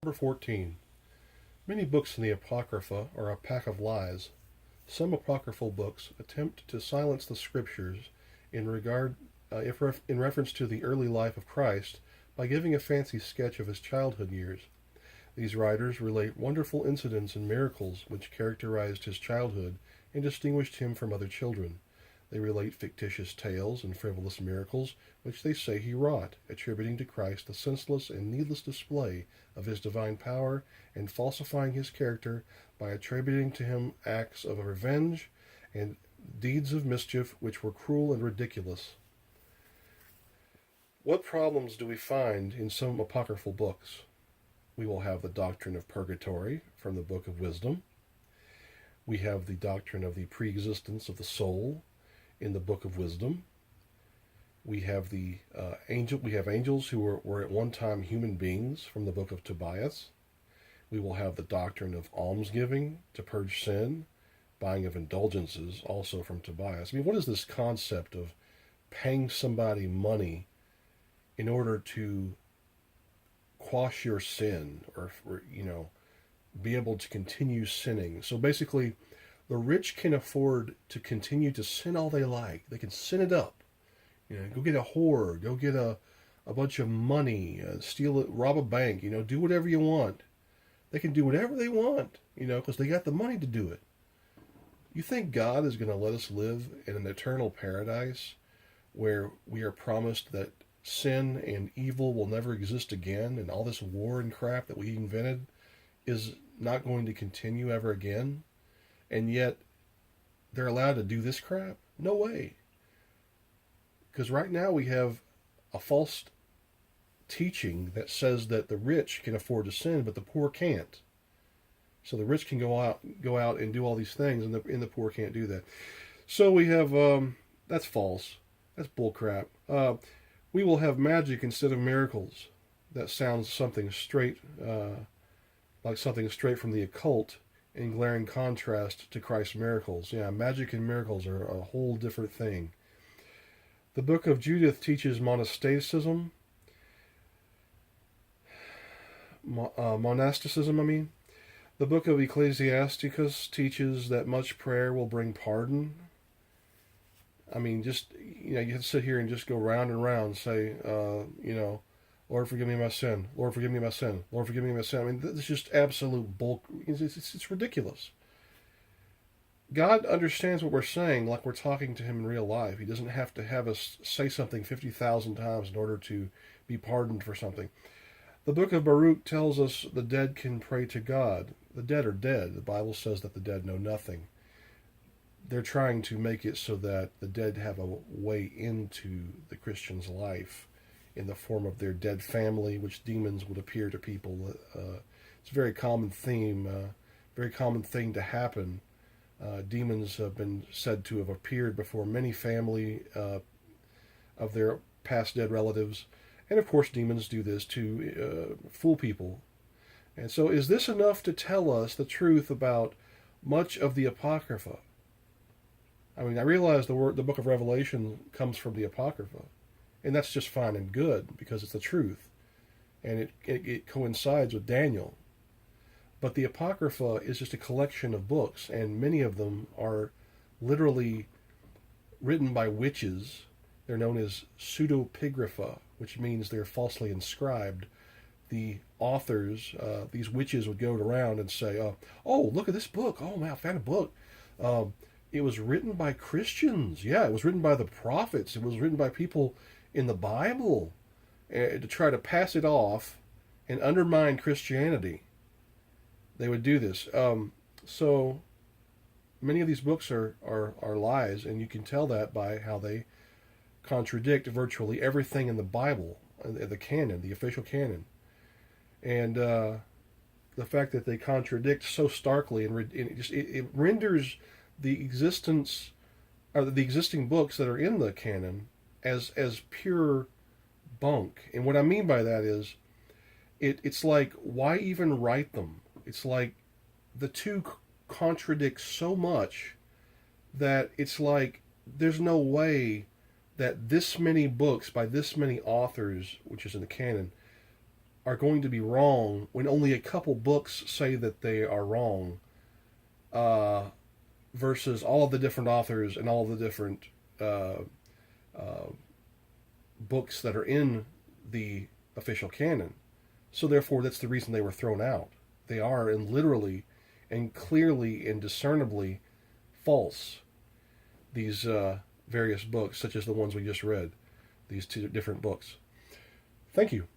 Number 14. Many books in the Apocrypha are a pack of lies. Some apocryphal books attempt to silence the scriptures in regard, in reference to the early life of Christ by giving a fancy sketch of his childhood years. These writers relate wonderful incidents and miracles which characterized his childhood and distinguished him from other children. They relate fictitious tales and frivolous miracles which they say he wrought, attributing to Christ the senseless and needless display of his divine power and falsifying his character by attributing to him acts of revenge and deeds of mischief which were cruel and ridiculous. What problems do we find in some apocryphal books? We will have the doctrine of purgatory from the Book of Wisdom. We have the doctrine of the preexistence of the soul in the Book of Wisdom. We have angels who were at one time human beings from the Book of Tobias. We will have the doctrine of almsgiving to purge sin, buying of indulgences, also from Tobias. I mean, what is this concept of paying somebody money in order to quash your sin or be able to continue sinning? So basically, the rich can afford to continue to sin all they like. They can sin it up. Go get a whore, go get a bunch of money, steal it, rob a bank, do whatever you want. They can do whatever they want, because they got the money to do it. You think God is going to let us live in an eternal paradise where we are promised that sin and evil will never exist again and all this war and crap that we invented is not going to continue ever again? And yet they're allowed to do this crap? No way. Because right now we have a false teaching that says that the rich can afford to sin, but the poor can't. So the rich can go out and do all these things, and the poor can't do that. So we have that's false. That's bullcrap. We will have magic instead of miracles. That sounds something straight, like something straight from the occult, in glaring contrast to Christ's miracles. Yeah, magic and miracles are a whole different thing. The book of Judith teaches monasticism. Monasticism. The book of Ecclesiasticus teaches that much prayer will bring pardon. Just, you have to sit here and just go round and round, say, Lord, forgive me my sin. Lord, forgive me my sin. Lord, forgive me my sin. This is just absolute bulk. It's ridiculous. God understands what we're saying like we're talking to him in real life. He doesn't have to have us say something 50,000 times in order to be pardoned for something. The book of Baruch tells us the dead can pray to God. The dead are dead. The Bible says that the dead know nothing. They're trying to make it so that the dead have a way into the Christian's life in the form of their dead family, which demons would appear to people. It's a very common theme, very common thing to happen. Demons have been said to have appeared before many family of their past dead relatives. And of course, demons do this to fool people. And so, is this enough to tell us the truth about much of the Apocrypha? I realize the book of Revelation comes from the Apocrypha. And that's just fine and good because it's the truth. And it coincides with Daniel. But the Apocrypha is just a collection of books, and many of them are literally written by witches. They're known as pseudepigrapha, which means they're falsely inscribed. The authors, these witches, would go around and say, oh, look at this book. Oh, man, I found a book. It was written by Christians. Yeah, it was written by the prophets. It was written by people in the Bible to try to pass it off and undermine Christianity. They would do this. So many of these books are lies, and you can tell that by how they contradict virtually everything in the Bible, the canon, the official canon. And the fact that they contradict so starkly and it renders the existence or the existing books that are in the canon as pure bunk. And what I mean by that is it's like, why even write them? It's like the two contradict so much that it's like there's no way that this many books by this many authors, which is in the canon, are going to be wrong when only a couple books say that they are wrong, versus all of the different authors and all of the different uh, uh, books that are in the official canon. So therefore, that's the reason they were thrown out. They are, and literally and clearly and discernibly false. These various books, such as the ones we just read, these two different books. Thank you.